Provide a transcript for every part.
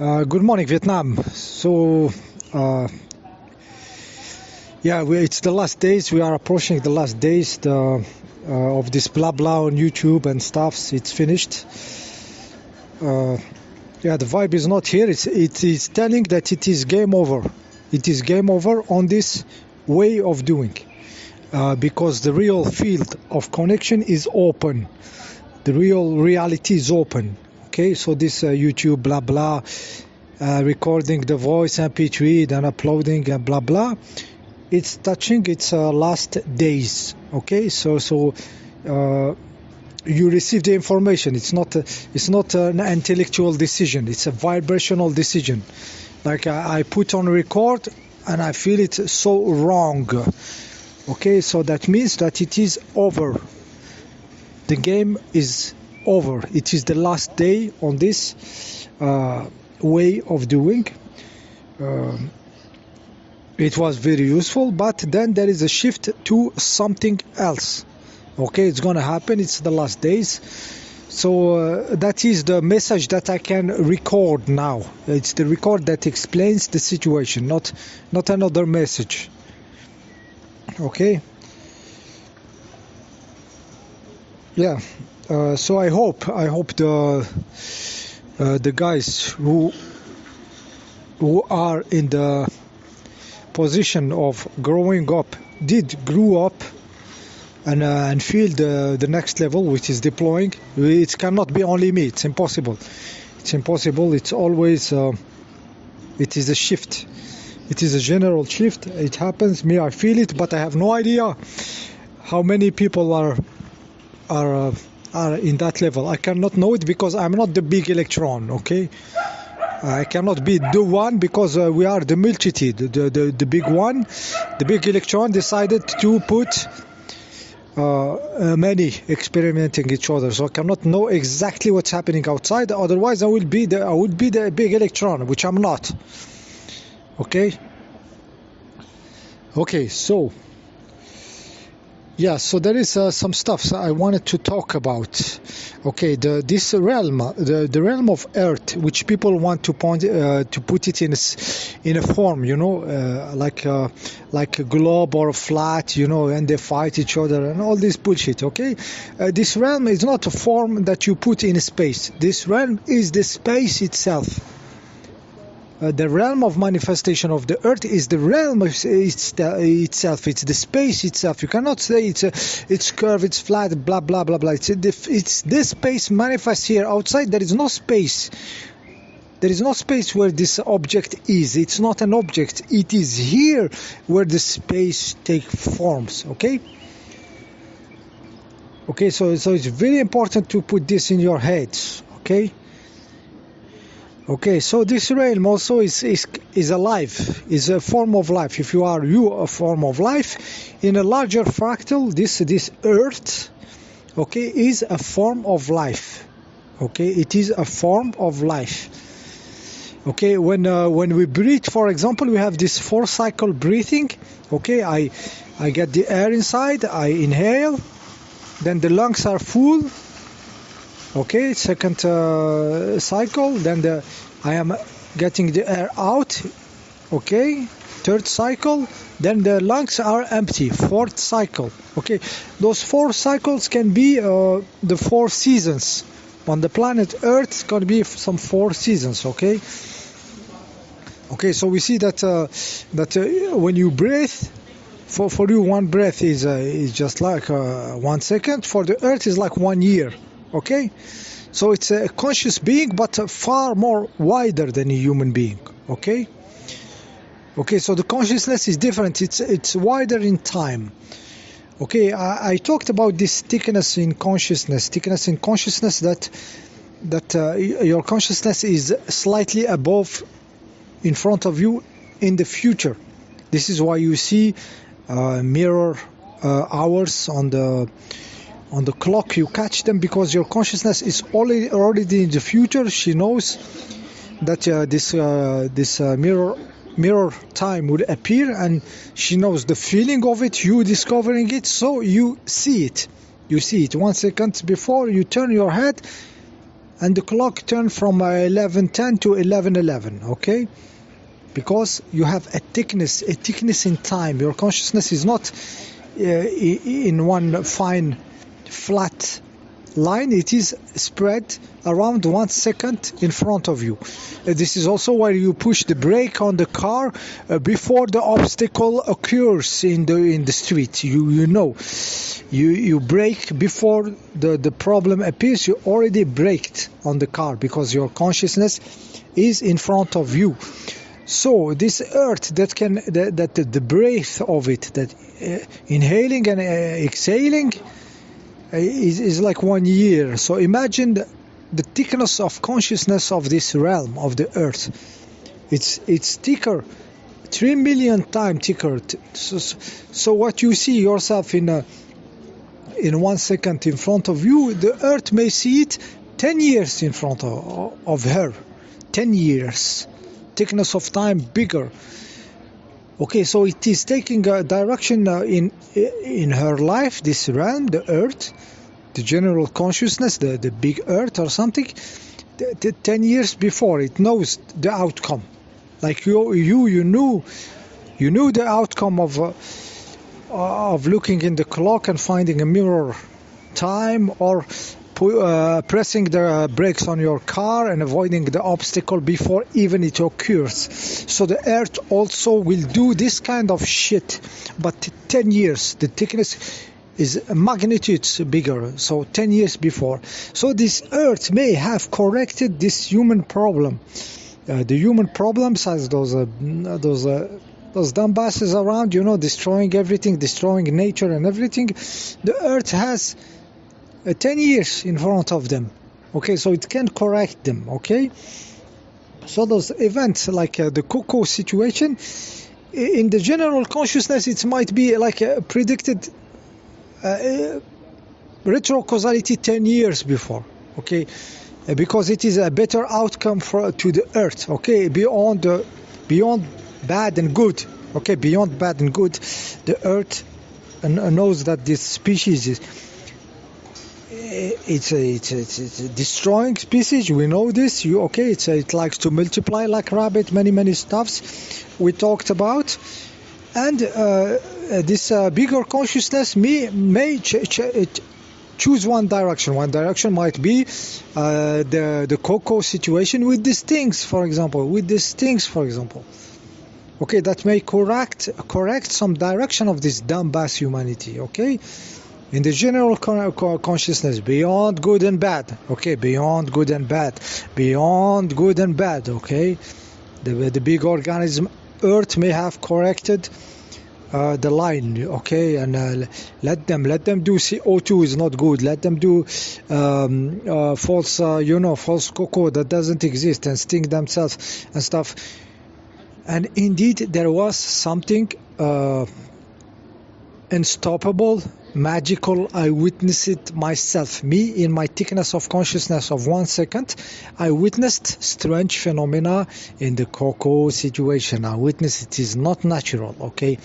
Good morning, Vietnam. So, it's the last days. We are approaching the last days of this blah blah on YouTube and stuff. It's finished. The vibe is not here. It is telling that it is game over. It is game over on this way of doing, because the real field of connection is open. The real reality is open. Okay, so this YouTube blah blah, recording the voice MP3, then uploading and blah, it's touching its last days. Okay, so you receive the information. It's not an intellectual decision. It's a vibrational decision. Like I put on record and I feel it so wrong. Okay, so that means that it is over. The game is over. It is the last day on this way of doing. It was very useful, but then there is a shift to something else. Okay, it's gonna happen. It's the last days. So that is the message that I can record now. It's the record that explains the situation, not another message. Okay. Yeah. So I hope the guys who are in the position of growing up grew up and feel the next level, which is deploying. It cannot be only me. It's impossible. It's always it is a shift. It is a general shift. It happens. Me, I feel it, but I have no idea how many people are in that level. I cannot know it because I'm not the big electron. Okay, I cannot be the one because we are the multitude. The big one, the big electron decided to put many experimenting each other. So I cannot know exactly what's happening outside. Otherwise, I would be the big electron, which I'm not. Okay. So. Yeah, so there is some stuff I wanted to talk about. Okay, this realm, the realm of Earth, which people want to put it in a form, like a globe or a flat, and they fight each other and all this bullshit. Okay, this realm is not a form that you put in space. This realm is the space itself. The realm of manifestation of the Earth is the realm of itself. It's the space itself. You cannot say it's curved, it's flat, blah blah blah blah. It's this space manifests here. Outside there is no space. There is no space where this object is. It's not an object. It is here where the space takes forms. Okay. So it's very important to put this in your heads. Okay, so this realm also is alive, is a form of life. If you are a form of life in a larger fractal, this Earth, okay, is a form of life. Okay, it is a form of life. Okay, when we breathe, for example, we have this 4-cycle breathing. Okay, I get the air inside, I inhale, then the lungs are full. Okay, second cycle, then I am getting the air out. Okay, third cycle, then the lungs are empty. Fourth cycle. Okay, those 4 cycles can be the 4 seasons. On the planet Earth, it's going to be some 4 seasons. Okay, so we see that when you breathe, for you one breath is just like 1 second. For the Earth is like 1 year. Okay, so it's a conscious being, but far more wider than a human being. Okay, so the consciousness is different. It's wider in time. Okay, I talked about this thickness in consciousness that your consciousness is slightly above, in front of you, in the future. This is why you see mirror hours on the clock. You catch them because your consciousness is already in the future. She knows that this mirror time will appear, and she knows the feeling of it, you discovering it, so you see it 1 second before you turn your head and the clock turned from 11:10 to 11:11, okay? Because you have a thickness in time. Your consciousness is not in one fine flat line. It is spread around 1 second in front of you. This is also why you push the brake on the car before the obstacle occurs in the street. You know, you brake before the problem appears. You already braked on the car because your consciousness is in front of you. So this earth that the breath of it, that inhaling and exhaling, is like 1 year. So imagine the thickness of consciousness of this realm of the earth. It's thicker, 3 million times thicker. So what you see yourself in 1 second in front of you, the earth may see it 10 years in front of her. 10 years. Thickness of time bigger. Okay, so it is taking a direction in her life, this realm, the earth, the general consciousness, the big earth or something. 10 years before, it knows the outcome. Like you knew the outcome of looking in the clock and finding a mirror time, or pressing the brakes on your car and avoiding the obstacle before even it occurs. So the earth also will do this kind of shit, but 10 years, the thickness is magnitudes bigger, so 10 years before. So this earth may have corrected this human problem. The human problems as those dumbasses around, destroying everything, destroying nature and everything. The earth has 10 years in front of them, okay, so it can correct them, okay? So those events like the Coco situation, in the general consciousness, it might be like a predicted retro causality 10 years before, okay, because it is a better outcome to the earth, okay, beyond bad and good, okay, beyond bad and good. The earth knows that this species is it's a destroying species. We know this. It likes to multiply like rabbit. Many stuffs we talked about, and this bigger consciousness may choose one direction. One direction might be the Coco situation with these things, for example. Okay, that may correct some direction of this dumbass humanity. Okay. In the general consciousness, beyond good and bad, okay, beyond good and bad, okay, the big organism, Earth may have corrected the line, okay, and let them do. CO2 is not good. Let them do false cocoa that doesn't exist and sting themselves and stuff. And indeed, there was something unstoppable, magical. I witnessed it myself. Me, in my thickness of consciousness of 1 second, I witnessed strange phenomena in the Coco situation. I witnessed it is not natural, okay?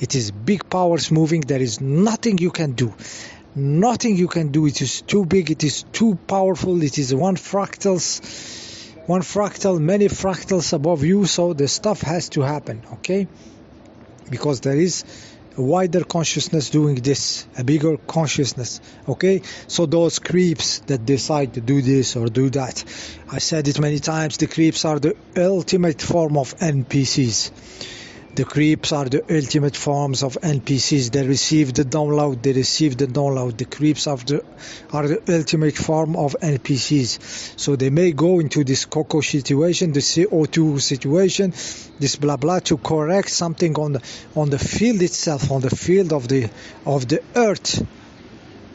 It is big powers moving. There is nothing you can do. Nothing you can do. It is too big. It is too powerful. It is one fractal, many fractals above you. So the stuff has to happen, okay? Because there is a wider consciousness doing this, a bigger consciousness, okay? So those creeps that decide to do this or do that, I said it many times, the creeps are the ultimate form of NPCs. The creeps are the ultimate forms of NPCs. They receive the download. The creeps are the ultimate form of NPCs. So they may go into this Coco situation, the CO2 situation, this blah blah, to correct something on the field itself, on the field of the earth.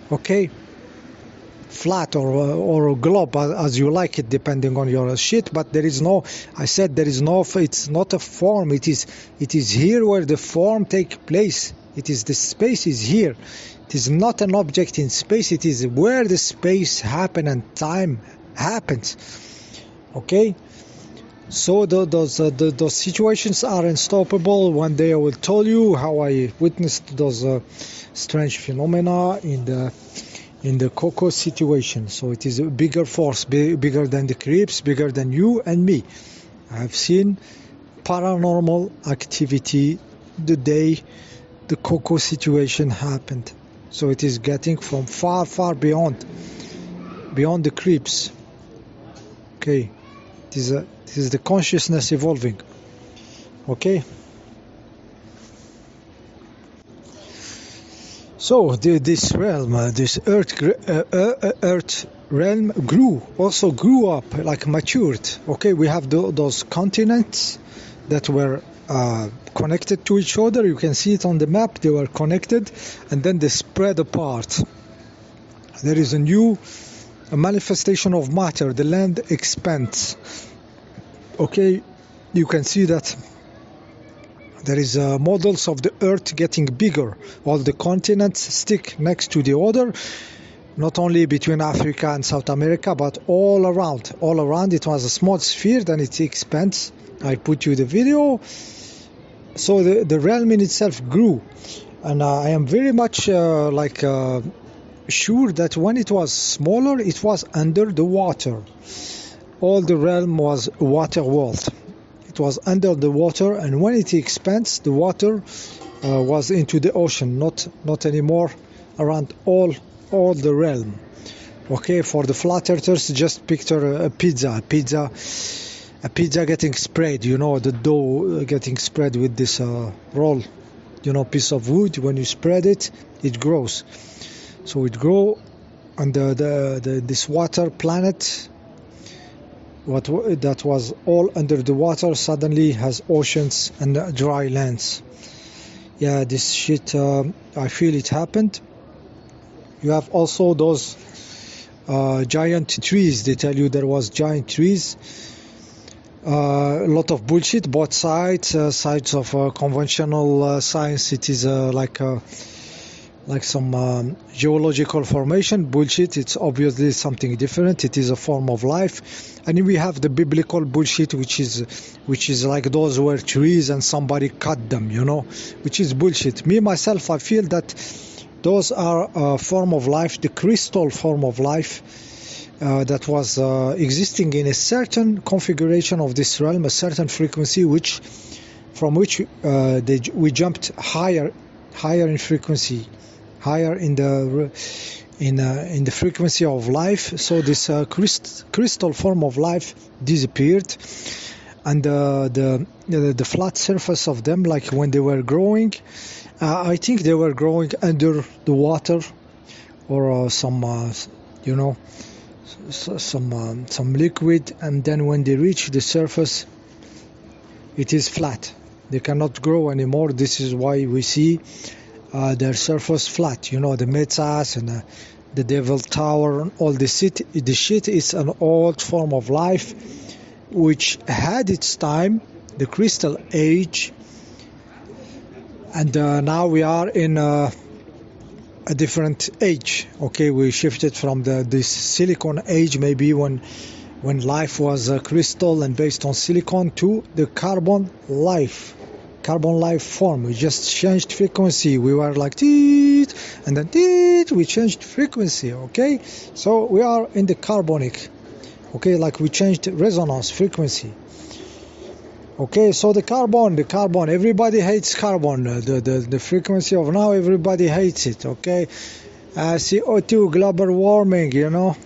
Okay, flat or a globe, as you like it, depending on your shit. But there is no, I said there is no, it's not a form. It is here where the form take place. It is, the space is here. It is not an object in space. It is where the space happen and time happens. Okay. So those situations are unstoppable. One day I will tell you how I witnessed those strange phenomena in in the Coco situation. So it is a bigger force, bigger than the creeps, bigger than you and me. I have seen paranormal activity the day the Coco situation happened. So it is getting from far, far beyond the creeps. Okay, this is the consciousness evolving. Okay. So this realm, this earth realm grew up, like matured. Okay, we have those continents that were connected to each other. You can see it on the map. They were connected, and then they spread apart. There is a manifestation of matter. The land expands. Okay, you can see that there is models of the earth getting bigger. All the continents stick next to the other, not only between Africa and South America, but all around. All around, it was a small sphere, then it expands. I put you the video. So the realm in itself grew, and I am very much sure that when it was smaller, it was under the water. All the realm was water world. It was under the water, and when it expands, the water was into the ocean, not anymore around all the realm. Okay, for the flat earthers, just picture a pizza getting spread. You know, the dough getting spread with this roll, piece of wood. When you spread it, it grows. So it grow, and this water planet, that was all under the water, suddenly has oceans and dry lands. Yeah, this shit, I feel it happened. You have also those giant trees. They tell you there was giant trees. A lot of bullshit, both sides of conventional science. It is like some geological formation bullshit. It's obviously something different. It is a form of life. And we have the biblical bullshit, which is like those were trees and somebody cut them, which is bullshit. Me myself, I feel that those are a form of life, the crystal form of life, that was existing in a certain configuration of this realm, a certain frequency, from which we jumped higher in frequency, higher in the frequency of life. So this crystal form of life disappeared, and the flat surface of them, like when they were growing, I think they were growing under the water, or some liquid, and then when they reach the surface, it is flat. They cannot grow anymore. This is why we see their surface flat. The Metzas and the Devil Tower and all this shit. The shit is an old form of life which had its time, the Crystal Age, and now we are in a different age. Okay, we shifted from this silicon age, maybe when life was crystal and based on silicon, to the carbon life form. We just changed frequency. We were like teet, and then teet, we changed frequency. Okay, so we are in the carbonic. Okay, like we changed resonance frequency. Okay, so the carbon, everybody hates carbon. The frequency of now, everybody hates it. Okay, CO2, global warming, graphite,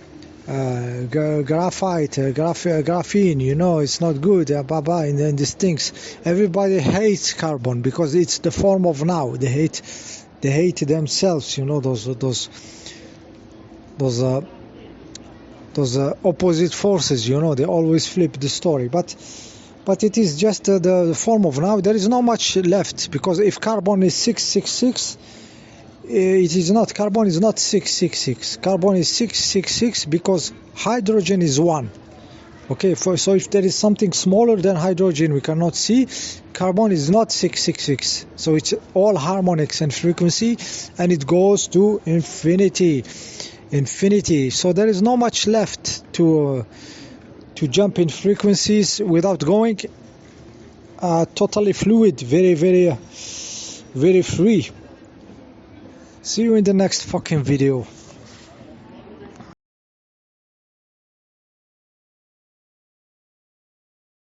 graphene, it's not good, and then these things. Everybody hates carbon because it's the form of now. They hate themselves, those opposite forces, they always flip the story. But it is just the form of now. There is not much left, because if carbon is 666, it is not. Carbon is not 666. Carbon is 666 because hydrogen is 1. Okay, so if there is something smaller than hydrogen we cannot see, carbon is not 666. So it's all harmonics and frequency, and it goes to infinity. So there is not much left to jump in frequencies without going totally fluid, very, very, very free. See you in the next fucking video.